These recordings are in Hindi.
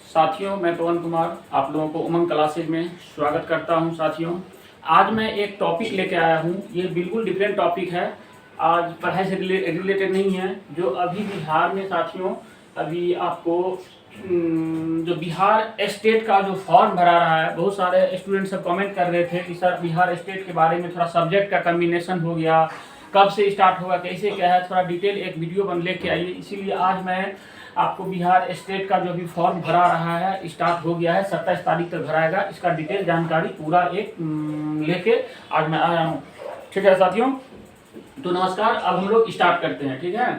साथियों, मैं पवन कुमार आप लोगों को उमंग क्लासेज में स्वागत करता हूं। साथियों, आज मैं एक टॉपिक लेके आया हूं। ये बिल्कुल डिफरेंट टॉपिक है। आज पढ़ाई से रिलेटेड नहीं है। जो अभी बिहार में साथियों, अभी आपको जो बिहार स्टेट का जो फॉर्म भरा रहा है, बहुत सारे स्टूडेंट सब कमेंट कर रहे थे कि सर बिहार स्टेट के बारे में थोड़ा सब्जेक्ट का कम्बिनेशन हो गया, कब से स्टार्ट होगा, कैसे क्या है, थोड़ा डिटेल एक वीडियो बन लेके आइए। इसीलिए आज मैं आपको बिहार स्टेट का जो भी फॉर्म भरा रहा है, स्टार्ट हो गया है, 27 तारीख तक भराएगा, इसका डिटेल जानकारी पूरा एक लेके आज मैं आया हूँ। ठीक है साथियों, तो नमस्कार। अब हम लोग स्टार्ट करते हैं। ठीक है,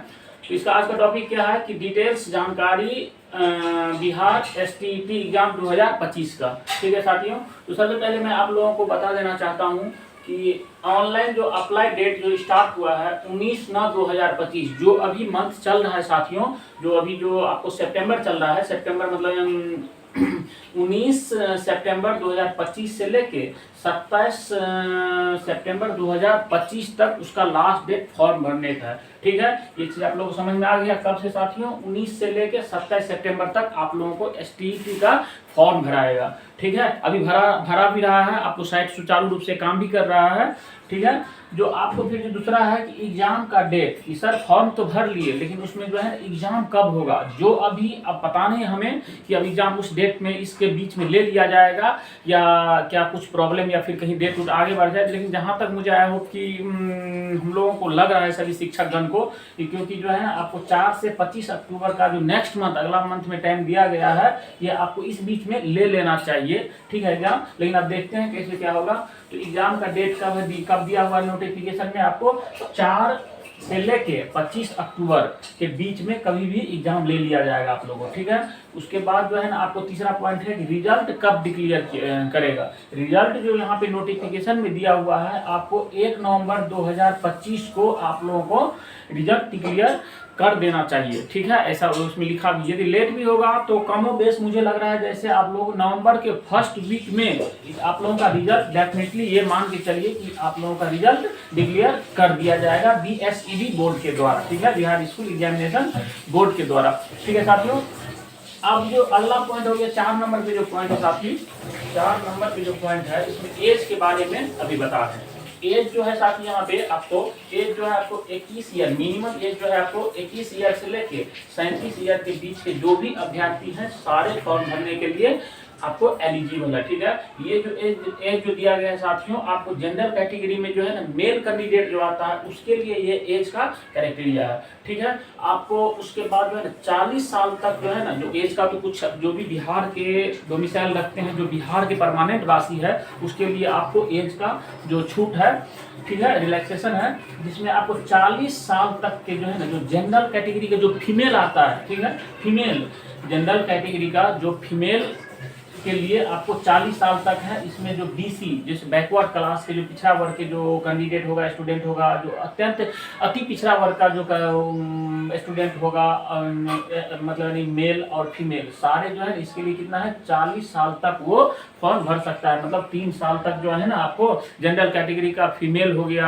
तो इसका आज का टॉपिक क्या है कि डिटेल्स जानकारी बिहार STET एग्जाम 2025 का। ठीक है साथियों, तो सबसे पहले मैं आप लोगों को बता देना चाहता हूँ कि ऑनलाइन जो अप्लाई डेट जो स्टार्ट हुआ है 19/9/2025, जो अभी मंथ चल रहा है साथियों, जो आपको सितंबर चल रहा है, सितंबर मतलब 19 सितंबर 2025 से लेके 27 सितंबर 2025 तक उसका लास्ट डेट फॉर्म भरने का है। ठीक है, ये चीज आप लोगों को समझ में आ गया। कब से साथियों? 19 से लेके 27 सितंबर तक आप लोगों को STET का फॉर्म भराएगा। ठीक है, अभी भरा भी रहा है, आपको साइट सुचारू रूप से काम भी कर रहा है। ठीक है, जो आपको फिर जो दूसरा है कि एग्जाम का डेट, कि सर फॉर्म तो भर लिए लेकिन उसमें जो है एग्जाम कब होगा, जो अभी अब पता नहीं हमें कि अब एग्जाम उस डेट में इसके बीच में ले लिया जाएगा या क्या कुछ प्रॉब्लम या फिर कहीं डेट उठ आगे बढ़ जाए। लेकिन जहां तक मुझे आया हो कि हम लोगों को लग रहा है सभी शिक्षकगण को, क्योंकि जो है आपको 4 से 25 अक्टूबर का जो नेक्स्ट मंथ, अगला मंथ में टाइम दिया गया है, ये आपको इस बीच में ले लेना चाहिए। ठीक है एग्जाम, लेकिन अब देखते हैं कैसे क्या होगा। तो एग्जाम का डेट कब दिया हुआ नोटिफिकेशन में, आपको 4 से लेके 25 अक्टूबर के बीच में कभी भी एग्जाम ले लिया जाएगा आप लोगों को। ठीक है, उसके बाद जो है ना आपको तीसरा पॉइंट है कि रिजल्ट कब डिक्लेयर करेगा। रिजल्ट जो यहाँ पे नोटिफिकेशन में दिया हुआ है, आपको 1 नवंबर 2025 को आप लोगों को रिजल्ट डिक्लेयर कर देना चाहिए। ठीक है, ऐसा उसमें लिखा भी। यदि लेट भी होगा तो कमो बेस मुझे लग रहा है जैसे आप लोग नवंबर के फर्स्ट वीक में आप लोगों का रिजल्ट डेफिनेटली ये मान के चलिए कि आप लोगों का रिजल्ट डिक्लेयर कर दिया जाएगा BSEB बोर्ड के द्वारा। ठीक है, बिहार स्कूल एग्जामिनेशन बोर्ड के द्वारा। ठीक है साथियों, अब जो अगला पॉइंट हो गया 4 नंबर पे जो पॉइंट है साथी, 4 नंबर पे जो पॉइंट है, इसमें एज के बारे में अभी बता रहे हैं। एज जो है साथी यहाँ पे आपको एज जो है आपको 21 ईयर, मिनिमम एज जो है आपको 21 ईयर से लेके 37 ईयर के बीच के जो भी अभ्यर्थी हैं, सारे फॉर्म भरने के लिए आपको एलिजिबल है। ठीक है, ये जो एज जो दिया गया है साथियों, आपको जनरल कैटेगरी में जो है ना मेल कैंडिडेट जो आता है उसके लिए ये एज का क्राइटेरिया है। ठीक है, आपको उसके बाद जो है ना 40 साल तक जो है ना, जो एज का तो कुछ जो भी बिहार के डोमिसाइल रखते हैं, जो बिहार के परमानेंट वासी है, उसके लिए आपको एज का जो छूट है, ठीक है, रिलैक्सेशन है, जिसमें आपको 40 साल तक के जो है ना, जो जनरल कैटेगरी का जो फीमेल आता है, ठीक है, फीमेल जनरल कैटेगरी का जो फीमेल के लिए आपको 40 साल तक है। इसमें जो BC जैसे बैकवर्ड क्लास के जो पिछड़ा वर्ग के जो कैंडिडेट होगा, स्टूडेंट होगा, जो अत्यंत अति पिछड़ा वर्ग का जो स्टूडेंट होगा, मतलब मेल और फीमेल सारे जो है, इसके लिए कितना है 40 साल तक वो फॉर्म भर सकता है। मतलब 3 साल तक जो है ना आपको जनरल कैटेगरी का फीमेल हो गया,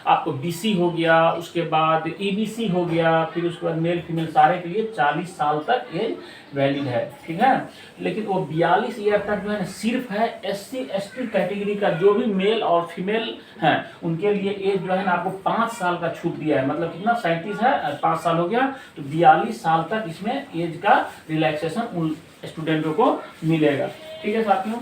आपको BC हो गया, उसके बाद EBC हो गया, फिर उसके बाद मेल फीमेल सारे के लिए 40 साल तक एज वैलिड है। ठीक है, लेकिन वो 42 ईयर तक जो है ना सिर्फ है SC ST कैटेगरी का जो भी मेल और फीमेल हैं, उनके लिए एज जो है ना आपको 5 साल का छूट दिया है। मतलब कितना 37 है, 5 साल हो गया, तो 42 साल तक इसमें एज का रिलैक्सेशन उन स्टूडेंटों को मिलेगा। ठीक है साथियों,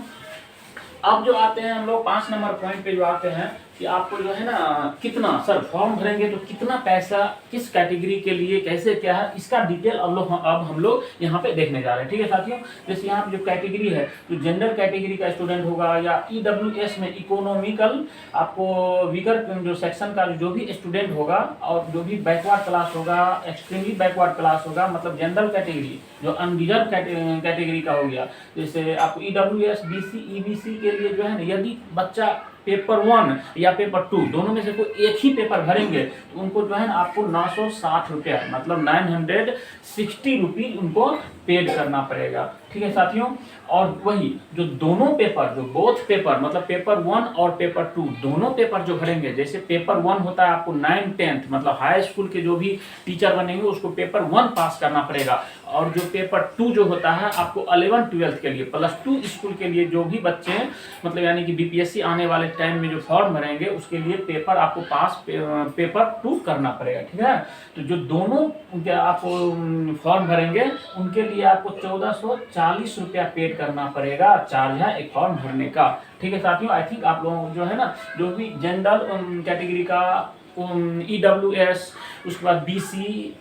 अब जो आते हैं हम लोग 5 नंबर पॉइंट पे जो आते हैं कि आपको जो है ना कितना सर फॉर्म भरेंगे तो कितना पैसा किस कैटेगरी के लिए कैसे क्या है, इसका डिटेल अब हम लोग यहाँ पे देखने जा रहे हैं। ठीक है साथियों, जैसे यहाँ पे जो कैटेगरी है, जो जनरल कैटेगरी का स्टूडेंट होगा या EWS में इकोनॉमिकल आपको वीकर जो सेक्शन का जो भी स्टूडेंट होगा, और जो भी बैकवर्ड क्लास होगा, एक्सट्रीमली बैकवर्ड क्लास होगा, मतलब जनरल कैटेगरी जो अनरिजर्व कैटेगरी का हो गया, जैसे आपको EWS BC EBC के लिए जो है ना, यदि बच्चा पेपर 1 या पेपर 2 दोनों में से कोई एक ही पेपर भरेंगे तो उनको जो है ना आपको 960 रुपया, मतलब 960 रुपीज उनको पेड करना पड़ेगा। ठीक है साथियों। और वही जो दोनों पेपर, जो बोथ पेपर मतलब पेपर 1 और पेपर 2 दोनों पेपर जो भरेंगे, जैसे पेपर 1 होता है आपको 9 10th मतलब हाई स्कूल के जो भी टीचर बनेंगे उसको पेपर 1 पास करना पड़ेगा, और जो पेपर 2 जो होता है आपको 11 12th के लिए प्लस 2 स्कूल के लिए जो भी बच्चे हैं मतलब यानी कि बीपीएससी आने वाले टाइम में जो फॉर्म भरेंगे उसके लिए पेपर आपको पास पेपर 2 करना पड़ेगा, ठीक है। तो जो दोनों आप फॉर्म भरेंगे उनके लिए आपको 1440 रुपया पेड करना पड़ेगा, चार्ज है एक फॉर्म भरने का, ठीक है साथियों। आई थिंक आप लोगों को जो है ना जो भी जनरल कैटेगरी का EWS, उसके बाद BC,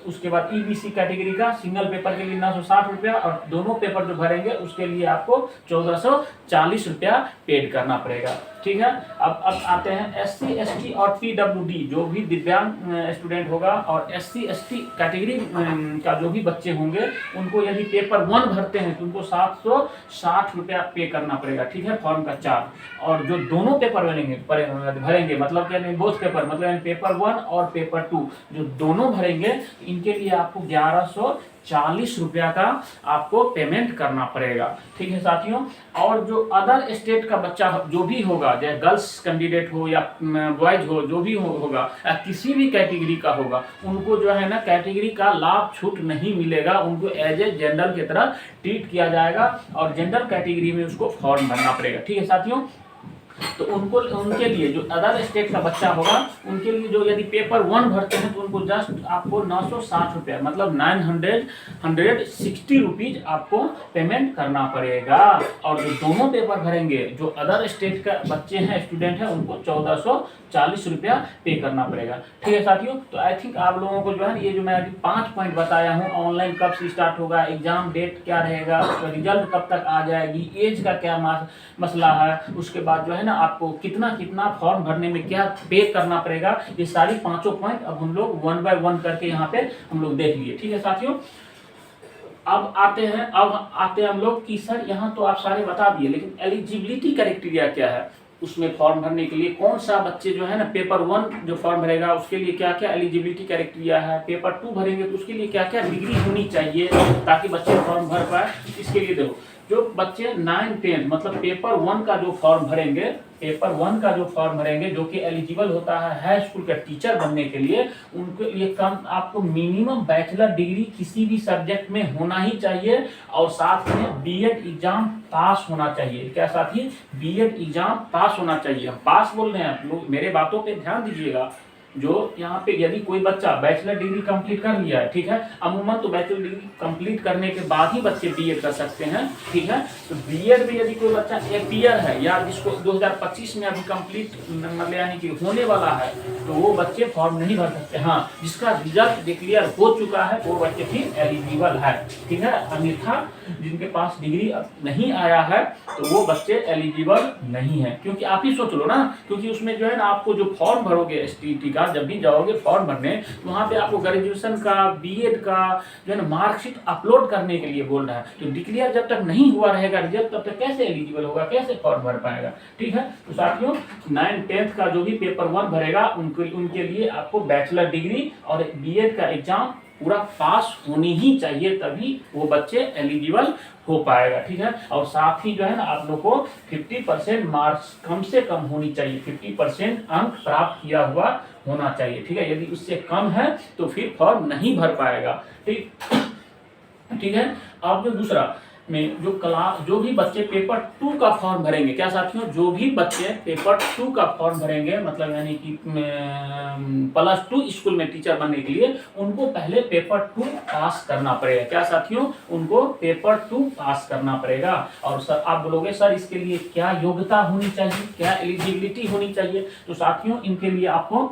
उसके बाद EBC कैटेगरी का सिंगल पेपर के लिए 960 रुपया, और दोनों पेपर जो भरेंगे उसके लिए आपको 1440 रुपया पेड करना पड़ेगा, ठीक है। अब आते हैं SC ST और PWD जो भी दिव्यांग स्टूडेंट होगा, और SC ST कैटेगरी का जो भी बच्चे होंगे उनको यदि पेपर 1 भरते हैं तो उनको 760 रुपया पे करना पड़ेगा, ठीक है, फॉर्म का चार्ज। और जो दोनों पेपर भरेंगे मतलब क्या नहीं बोथ पेपर मतलब पेपर 1 और पेपर 2 जो दोनों भरेंगे इनके लिए आपको 1140 रुपया का आपको पेमेंट करना पड़ेगा, ठीक है साथियों। और जो अदर स्टेट का बच्चा जो भी होगा, चाहे गर्ल्स कैंडिडेट हो या बॉयज हो, जो भी होगा या किसी भी कैटेगरी का होगा, उनको जो है ना कैटेगरी का लाभ छूट नहीं मिलेगा, उनको एज ए जनरल की तरह ट्रीट किया जाएगा, और जनरल कैटेगरी में उसको फॉर्म भरना पड़ेगा, ठीक है साथियों। तो उनके लिए जो अदर स्टेट का बच्चा होगा उनके लिए जो यदि पेपर 1 भरते हैं तो उनको जस्ट आपको 960 रुपया मतलब 960 रुपीज आपको पेमेंट करना पड़ेगा, और जो दोनों पेपर भरेंगे जो अदर स्टेट का बच्चे हैं स्टूडेंट हैं उनको 1440 रुपया पे करना पड़ेगा, ठीक है साथियों। तो आई थिंक आप लोगों को जो है ये जो मैं अभी 5 पॉइंट बताया हूँ, ऑनलाइन कब से स्टार्ट होगा, एग्जाम डेट क्या रहेगा, उसका रिजल्ट कब तक आ जाएगी, एज का क्या मसला है, उसके बाद जो है ना आपको कितना कितना फॉर्म भरने में क्या पे करना पड़ेगा, ये सारी 5 पॉइंट अब हम लोग 1 बाय 1 करके यहाँ पे हम लोग देख लिए, ठीक है साथियों। अब आते हैं हम लोग कि सर यहाँ तो आप सारे बता दिए, लेकिन एलिजिबिलिटी क्राइटेरिया क्या है, उसमें फॉर्म भरने के लिए कौन सा बच्चे जो है ना पेपर 1 जो फॉर्म भरेगा उसके लिए क्या क्या एलिजिबिलिटी क्राइटेरिया है, पेपर 2 भरेंगे तो उसके लिए क्या क्या डिग्री होनी चाहिए ताकि बच्चे फॉर्म भर पाए। इसके लिए देखो जो बच्चे 9 10 मतलब पेपर 1 का जो फॉर्म भरेंगे जो कि एलिजिबल होता है हाई स्कूल का टीचर बनने के लिए, उनके लिए कम आपको मिनिमम बैचलर डिग्री किसी भी सब्जेक्ट में होना ही चाहिए, और साथ में बीएड एग्जाम पास होना चाहिए। क्या साथी, बीएड एग्जाम पास होना चाहिए। हम पास बोल रहे हैं, लोग मेरे बातों पे ध्यान दीजिएगा। जो यहाँ पे यदि कोई बच्चा बैचलर डिग्री कंप्लीट कर लिया है, ठीक है, अमूमन तो बैचलर डिग्री कंप्लीट करने के बाद ही बच्चे बीएड कर सकते हैं, ठीक है। तो बीएड में यदि कोई बच्चा एपीयर है या जिसको 2025 में अभी कंप्लीट मतलब यानी कि होने वाला है तो वो बच्चे फॉर्म नहीं भर सकते। हाँ, जिसका रिजल्ट डिक्लेयर हो चुका है वो बच्चे फिर एलिजिबल है, ठीक है। अन्यथा जिनके पास डिग्री नहीं आया है तो वो बच्चे एलिजिबल नहीं है, क्योंकि आप ही सोच लो ना, क्योंकि उसमें जो है ना आपको जो फॉर्म भरोगे एसटीईटी का, जब भी जाओगे फॉर्म भरने तो वहाँ पे आपको ग्रेजुएशन का बीएड का जो है ना मार्कशीट अपलोड करने के लिए बोल रहा है। तो डिक्लेयर जब तक नहीं हुआ रहेगा रिजल्ट तब तक कैसे एलिजिबल होगा, कैसे फॉर्म भर पाएगा, ठीक है। तो साथियों 9 10th का जो भी पेपर 1 भरेगा उनके लिए आपको बैचलर डिग्री और बीएड का एग्जाम पूरा पास होनी ही चाहिए, तभी वो बच्चे एलिजिबल हो पाएगा, ठीक है। और साथ ही जो है ना आप लोग को 50% मार्क्स कम से कम होनी चाहिए, 50% अंक प्राप्त किया हुआ होना चाहिए, ठीक है। यदि उससे कम है तो फिर फॉर्म नहीं भर पाएगा, ठीक है। अब जो दूसरा में जो भी बच्चे पेपर 2 का फॉर्म भरेंगे, क्या साथियों, जो भी बच्चे पेपर 2 का फॉर्म भरेंगे मतलब यानी कि प्लस 2 स्कूल में टीचर बनने के लिए उनको पहले पेपर 2 पास करना पड़ेगा। क्या साथियों, उनको पेपर 2 पास करना पड़ेगा। और सर आप बोलोगे सर इसके लिए क्या योग्यता होनी चाहिए, क्या एलिजिबिलिटी होनी चाहिए, तो साथियों इनके लिए आपको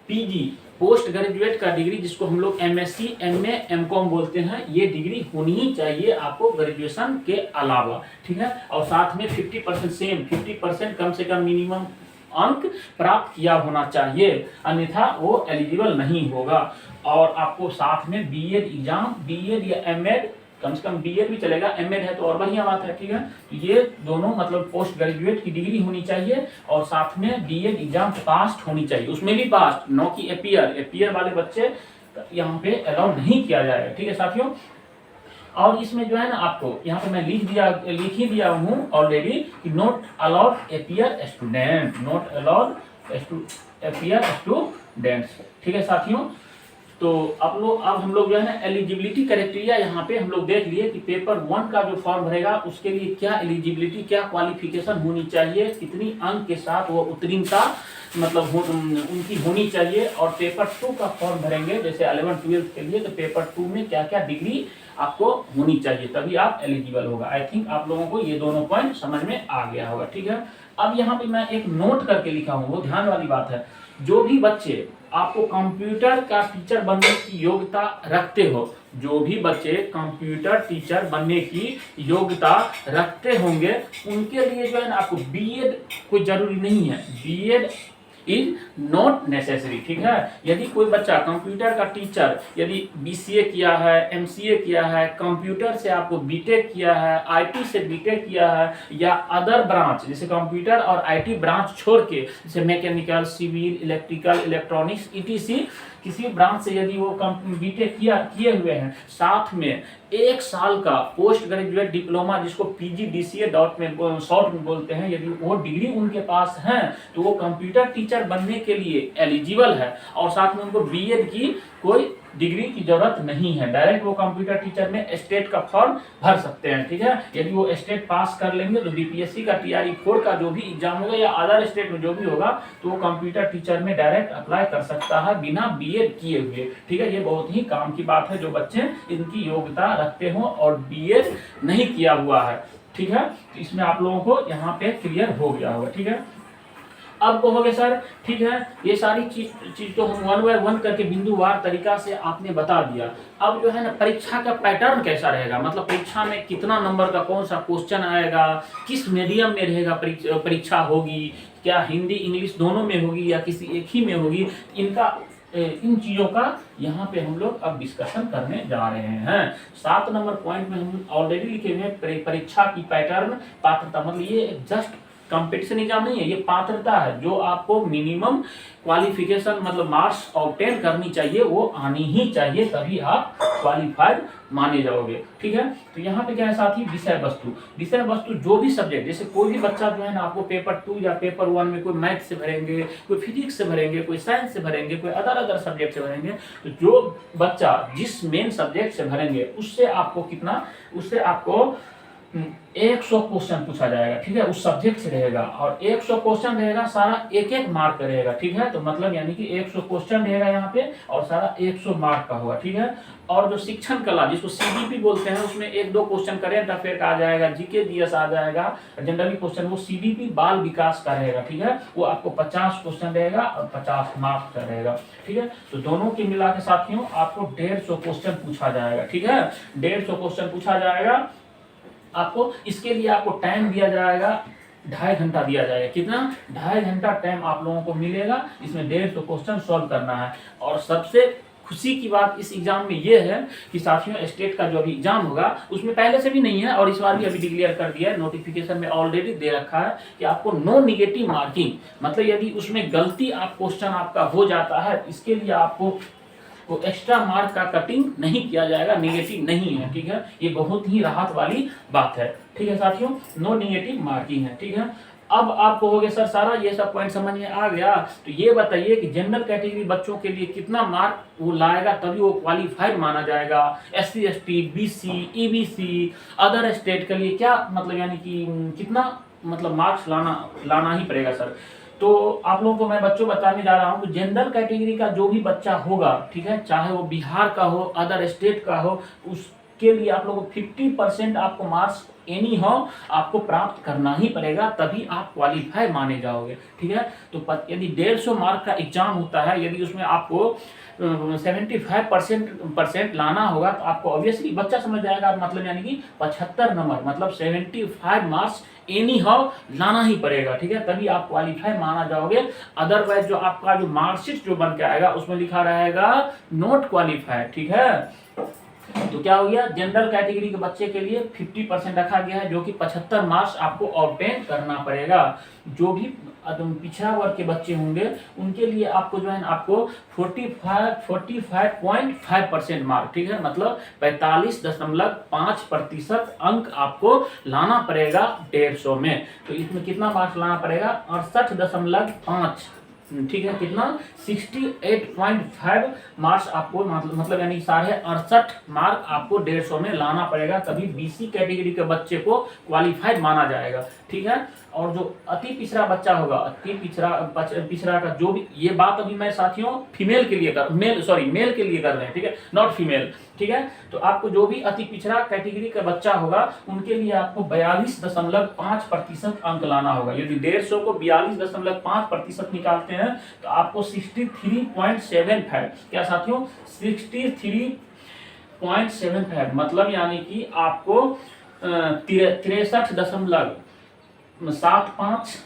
पीजी पोस्ट ग्रेजुएट का डिग्री जिसको हम लोग एमएससी एमए एमकॉम बोलते हैं, ये डिग्री होनी ही चाहिए आपको ग्रेजुएशन के अलावा, ठीक है। और साथ में 50% कम से कम मिनिमम अंक प्राप्त किया होना चाहिए, अन्यथा वो एलिजिबल नहीं होगा। और आपको साथ में बीएड एग्जाम, बीएड या एमएड, कम से कम बीएड भी चलेगा, एमएड है तो और बढ़िया बात है, ठीक है। तो ये दोनों मतलब पोस्ट ग्रेजुएट की डिग्री होनी चाहिए और साथ में बीएड एग्जाम पास होनी चाहिए, उसमें भी पास, नो कि एपीयर वाले बच्चे यहाँ पे अलाउ नहीं किया जाएगा, ठीक है साथियों। और इसमें जो है ना आपको यहाँ पे मैं लिख ही दिया हूँ ऑलरेडी कि not allowed appear student, not allowed appear students. ठीक है साथियों, तो अब हम लोग जो है ना एलिजिबिलिटी क्राइटेरिया यहाँ पे हम लोग देख लिए कि पेपर 1 का जो फॉर्म भरेगा उसके लिए क्या एलिजिबिलिटी, क्या क्वालिफिकेशन होनी चाहिए, कितनी अंक के साथ वो उत्तीर्णता मतलब उनकी होनी चाहिए। और पेपर 2 का फॉर्म भरेंगे जैसे 11-12 के लिए, तो पेपर 2 में क्या क्या डिग्री आपको होनी चाहिए, तभी आप एलिजिबल होगा। आई थिंक आप लोगों को ये दोनों पॉइंट समझ में आ गया होगा। ठीक है, अब यहाँ पे मैं एक नोट करके लिखा हूँ, वो ध्यान वाली बात है। जो भी बच्चे आपको कंप्यूटर का टीचर बनने की योग्यता रखते हो, जो भी बच्चे कंप्यूटर टीचर बनने की योग्यता रखते होंगे, उनके लिए जो है ना आपको बीएड कोई जरूरी नहीं है, बीएड इज नॉट नेसेसरी। ठीक है, यदि कोई बच्चा कंप्यूटर का टीचर यदि बीसीए किया है, एमसीए किया है, कंप्यूटर से आपको बीटेक किया है, आईटी से बीटेक किया है, या अदर ब्रांच जैसे कंप्यूटर और आईटी ब्रांच छोड़ के जैसे mechanical, civil, electrical, electronics ETC किसी ब्रांच से यदि वो बीटेक किए हुए हैं, साथ में 1 साल का पोस्ट ग्रेजुएट डिप्लोमा जिसको पीजीडीसीए डॉट में शॉर्ट में बोलते हैं, यदि वो डिग्री उनके पास है तो वो कंप्यूटर टीचर बनने के लिए एलिजिबल है। और साथ में उनको बीएड की कोई डिग्री की जरूरत नहीं है, डायरेक्ट वो कंप्यूटर टीचर में स्टेट का फॉर्म भर सकते हैं। ठीक है, यदि वो स्टेट पास कर लेंगे तो बीपीएससी का टीआरई 4 का जो भी एग्जाम होगा या अदर स्टेट में जो भी होगा तो वो कंप्यूटर टीचर में डायरेक्ट अप्लाई कर सकता है बिना बीएड किए हुए। ठीक है, ये बहुत ही काम की बात है जो बच्चे इनकी योग्यता रखते हो और बीएड नहीं किया हुआ है। ठीक है, तो इसमें आप लोगों को यहाँ पे क्लियर हो गया होगा। ठीक है, अब कहोगे सर ठीक है ये सारी चीज तो हम 1 बाय 1 करके बिंदुवार तरीका से आपने बता दिया। अब जो है ना परीक्षा का पैटर्न कैसा रहेगा, मतलब परीक्षा में कितना नंबर का कौन सा क्वेश्चन आएगा, किस मीडियम में रहेगा परीक्षा होगी, क्या हिंदी इंग्लिश दोनों में होगी या किसी एक ही में होगी, इन चीजों का यहाँ पे हम लोग अब डिस्कशन करने जा रहे हैं। 7 नंबर पॉइंट में हम ऑलरेडी लिखे हुए हैं परीक्षा की पैटर्न, पात्रता, मतलब ये जस्ट कंपटीशन एग्जाम नहीं है, ये पात्रता है जो आपको मिनिमम क्वालिफिकेशन मतलब मार्क्स ऑब्टेन करनी चाहिए, वो आनी ही चाहिए, तभी आप क्वालिफाइड माने जाओगे। ठीक है, तो यहाँ पे क्या है साथी, विषय वस्तु जो भी सब्जेक्ट, जैसे कोई भी बच्चा जो है ना आपको पेपर 2 या पेपर 1 में कोई मैथ से भरेंगे, कोई फिजिक्स से भरेंगे, कोई साइंस से भरेंगे, कोई अदर सब्जेक्ट से भरेंगे, तो जो बच्चा जिस मेन सब्जेक्ट से भरेंगे उससे आपको 100 क्वेश्चन पूछा जाएगा। ठीक है, उस सब्जेक्ट से रहेगा और 100 क्वेश्चन रहेगा, सारा एक मार्क का रहेगा। ठीक है, तो मतलब यानी कि 100 क्वेश्चन रहेगा यहाँ पे और सारा 100 मार्क का होगा। ठीक है, और जो शिक्षण कला जिसको सीडीपी बोलते हैं उसमें 1-2 क्वेश्चन करेंट अफेयर का आ जाएगा, जीके जीएस आ जाएगा, जनरली क्वेश्चन, वो सीडीपी बाल विकास का रहेगा। ठीक है, वो आपको 50 क्वेश्चन रहेगा और 50 मार्क्स का रहेगा। ठीक है, तो दोनों के मिला के साथियों आपको 150 क्वेश्चन पूछा जाएगा। ठीक है, 150 क्वेश्चन पूछा जाएगा आपको। इसके लिए आपको टाइम दिया जाएगा 2.5 घंटा दिया जाएगा। कितना? 2.5 घंटा टाइम आप लोगों को मिलेगा, इसमें 150 क्वेश्चन सॉल्व करना है। और सबसे खुशी की बात इस एग्जाम में ये है कि साथियों स्टेट का जो अभी एग्जाम होगा उसमें पहले से भी नहीं है और इस बार भी अभी डिक्लेयर कर दिया है, नोटिफिकेशन में ऑलरेडी दे रखा है कि आपको नो निगेटिव मार्किंग, मतलब यदि उसमें गलती आप क्वेश्चन आपका हो जाता है इसके लिए आपको तो एक्स्ट्रा मार्क का कटिंग नहीं किया जाएगा, निगेटिव नहीं है। ठीक है, ये बहुत ही राहत वाली बात है। ठीक है साथियों, नो निगेटिव मार्किंग है। ठीक है, अब आप कहोगे सर सारा ये सब पॉइंट समझ में आ गया, तो ये बताइए कि जनरल कैटेगरी बच्चों के लिए कितना मार्क वो लाएगा तभी वो क्वालिफाइड माना जाएगा, SC ST BC EBC other state के लिए क्या मतलब यानी कि कितना मतलब मार्क्स लाना ही पड़ेगा सर। तो आप लोगों को मैं बच्चों बताने जा रहा हूँ कि जनरल कैटेगरी का जो भी बच्चा होगा, ठीक है, चाहे वो बिहार का हो अदर स्टेट का हो, उसके लिए आप लोगों को 50% आपको मार्क्स एनी हो आपको प्राप्त करना ही पड़ेगा, तभी आप क्वालिफाई माने जाओगे। ठीक है, तो यदि 150 मार्क का एग्जाम होता है, यदि उसमें आपको 75% लाना होगा तो आपको ऑब्वियसली बच्चा समझ जाएगा, मतलब यानी कि 75 नंबर मतलब 75 मार्क्स एनी हाउ लाना ही पड़ेगा। ठीक है, तभी आप क्वालिफाई माना जाओगे। अदरवाइज जो आपका जो मार्कशीट जो बन के आएगा उसमें लिखा रहेगा नॉट क्वालिफाइड। ठीक है, तो क्या हो गया, जनरल कैटेगरी के बच्चे के लिए 50% रखा गया है, जो कि 75 मार्क्स आपको ऑब्टेन करना पड़ेगा। जो भी पिछड़ा वर्ग के बच्चे होंगे उनके लिए आपको जो है ना आपको 45.5% मार्क, ठीक है, मतलब 45.5% अंक आपको लाना पड़ेगा 150 में। तो इसमें कितना मार्क्स लाना पड़ेगा, 68.5, ठीक है, कितना 68.5 मार्क्स आपको मतलब यानी 68.5 मार्क आपको 150 में लाना पड़ेगा, तभी बीसी कैटेगरी के बच्चे को क्वालिफाइड माना जाएगा, ठीक है। और जो अति पिछड़ा बच्चा होगा, अति पिछड़ा का जो भी, ये बात अभी मैं साथियों फीमेल के लिए मेल के लिए कर रहे हैं, ठीक है, नॉट फीमेल, ठीक है। तो आपको जो भी अति पिछड़ा कैटेगरी का बच्चा होगा उनके लिए आपको 42.5% अंक लाना होगा। यदि 150 को 42.5% निकालते हैं तो आपको 63.75, क्या साथियों 63.75, मतलब यानी कि आपको 63.75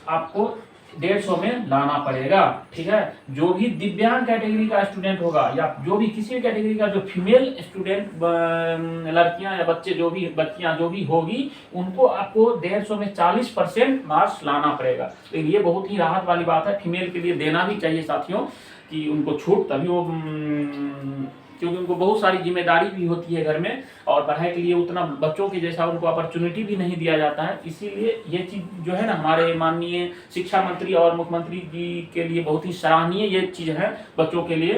आपको 150 में लाना पड़ेगा, ठीक है। जो भी दिव्यांग कैटेगरी का स्टूडेंट होगा या जो भी किसी भी कैटेगरी का जो फीमेल स्टूडेंट लड़कियां या बच्चियां जो भी होगी उनको आपको 150 में 40% मार्क्स लाना पड़ेगा। तो ये बहुत ही राहत वाली बात है, फीमेल के लिए देना भी चाहिए साथियों कि उनको छूट, तभी वो क्योंकि उनको बहुत सारी जिम्मेदारी भी होती है घर में और पढ़ाई के लिए उतना बच्चों के जैसा उनको अपॉर्चुनिटी भी नहीं दिया जाता है। इसीलिए ये चीज़ जो है ना हमारे माननीय शिक्षा मंत्री और मुख्यमंत्री जी के लिए बहुत ही सराहनीय ये चीज़ है बच्चों के लिए,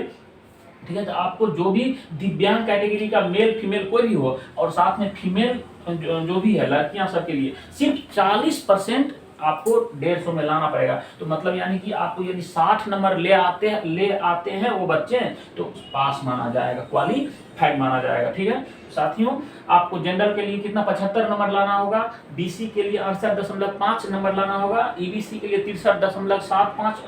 ठीक है। तो आपको जो भी दिव्यांग कैटेगरी का मेल फीमेल कोई भी हो और साथ में फीमेल जो भी है लड़कियां सबके लिए सिर्फ 40% आपको 150 में लाना पड़ेगा। तो मतलब यानी कि आपको यदि 60 नंबर ले आते हैं वो बच्चे तो पास माना जाएगा, क्वालिफाइड माना जाएगा, ठीक है। साथियों आपको जनरल के लिए कितना 75 नंबर लाना होगा, बीसी के लिए 68.5 नंबर लाना होगा, ईबीसी के लिए 63.75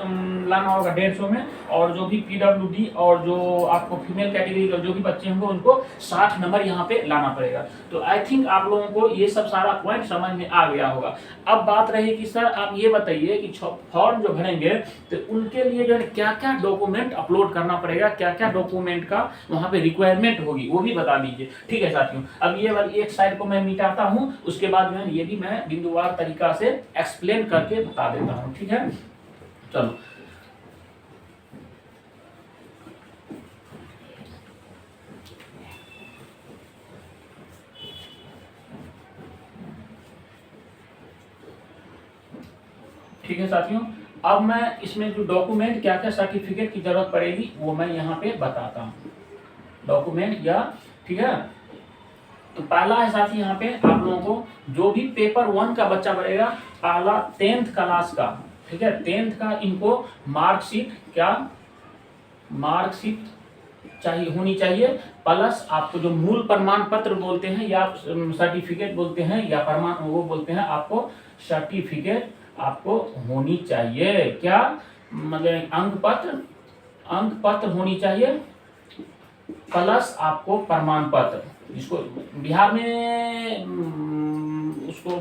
लाना होगा 150 में, और जो भी पीडब्ल्यूडी और जो आपको फीमेल कैटेगरी का जो भी बच्चे होंगे उनको 60 नंबर यहाँ पे लाना पड़ेगा। तो आई थिंक आप लोगों को ये सब सारा पॉइंट समझ में आ गया होगा। अब बात रही कि सर आप ये बताइए कि फॉर्म जो भरेंगे तो उनके लिए जो है क्या क्या डॉक्यूमेंट अपलोड करना पड़ेगा, क्या क्या डॉक्यूमेंट का वहाँ पे रिक्वायरमेंट होगी वो भी बता दीजिए, ठीक है साथियों। अब ये वाली एक साइड को मैं मिटाता हूँ, उसके बाद जो है ये भी मैं बिंदुवार तरीका से एक्सप्लेन करके बता देता हूँ, ठीक है। चलो ठीक है साथियों, अब मैं इसमें जो डॉक्यूमेंट क्या क्या सर्टिफिकेट की जरूरत पड़ेगी वो मैं यहाँ पे बताता हूँ, डॉक्यूमेंट या, ठीक है। तो पहला है साथी यहाँ पे आप लोगों को जो भी पेपर 1 का बच्चा बनेगा, पहला 10th क्लास का, ठीक है, 10th का इनको मार्कशीट चाहिए होनी चाहिए, प्लस आपको जो मूल प्रमाण पत्र बोलते हैं या सर्टिफिकेट बोलते हैं या प्रमाण वो बोलते हैं, आपको सर्टिफिकेट आपको होनी चाहिए, क्या मतलब अंक पत्र होनी चाहिए, प्लस आपको प्रमाण पत्र, जिसको बिहार में